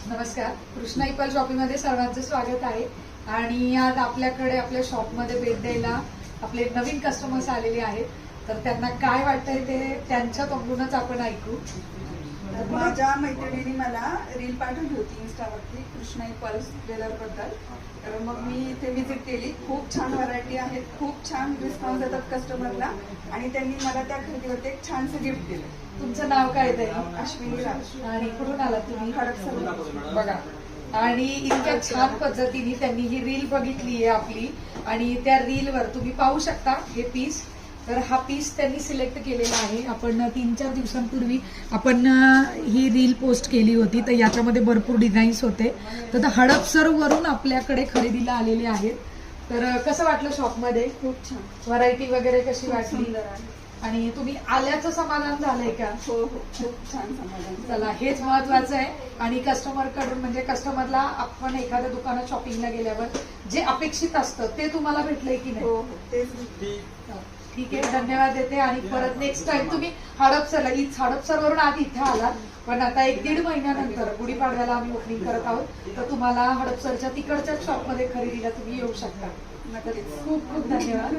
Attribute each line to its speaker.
Speaker 1: नमस्कार. कृष्णा इपल शॉपिंगमध्ये सर्वांचं स्वागत आहे. आणि आज आपल्याकडे आपल्या शॉपमध्ये भेट द्यायला आपले नवीन कस्टमर्स आलेले आहेत. तर त्यांना काय वाटतंय ते त्यांच्या तोंडूनच आपण ऐकू.
Speaker 2: माझ्या मैत्रिणीने मला रील पाठवली होती इन्स्टावरती कृष्णा इपल ज्वेलर बद्दल. तर मग मी इथे व्हिजिट केली. खूप छान व्हरायटी आहेत, खूप छान रिस्पॉन्स देतात कस्टमरला आणि त्यांनी मला त्या खरेदीवरती एक छानसं गिफ्ट दिलं.
Speaker 1: तुमचं नाव काय ताई?
Speaker 2: अश्विनी राज.
Speaker 1: आणि कुठून आला तुम्ही?
Speaker 2: खडकसर.
Speaker 1: बघा, आणि इतक्या छान पद्धतीने त्यांनी ही रील बघितली आहे आपली, आणि त्या रीलवर तुम्ही पाहू शकता हे पीस. तर हा पीस त्यांनी सिलेक्ट केलेला आहे. आपण 3-4 दिवसांपूर्वी आपण ही रील पोस्ट केली होती. तर याच्यामध्ये भरपूर डिझाईन्स होते. तर हडपसर वरून आपल्याकडे खरेदीला आलेले आहेत. तर कसं वाटलं शॉपमध्ये?
Speaker 2: खूप छान
Speaker 1: व्हरायटी वगैरे कशी वाटली?
Speaker 2: सुंदर आहे.
Speaker 1: आणि तुम्ही आल्याचं समाधान झालंय का?
Speaker 2: हो हो, खूप छान समाधान.
Speaker 1: चला, हेच महत्वाचं आहे. आणि कस्टमर कडून म्हणजे कस्टमरला आपण एखाद्या दुकानात शॉपिंगला गेल्यावर जे अपेक्षित असतं ते तुम्हाला भेटलंय की
Speaker 2: हो
Speaker 1: नाही?
Speaker 2: हो, तेच.
Speaker 1: ठीक आहे, धन्यवाद देते. आणि परत नेक्स्ट टाइम तुम्ही हडपसरला, हडपसर वरून आधी इथे आलात, पण आता 1-1.5 महिन्यानंतर गुढीपाडव्याला आम्ही ओपनिंग करत आहोत. तर तुम्हाला हडपसरच्या तिकडच्या शॉपमध्ये खरेदीला तुम्ही येऊ शकता.
Speaker 2: नक्कीच.
Speaker 1: खूप खूप धन्यवाद.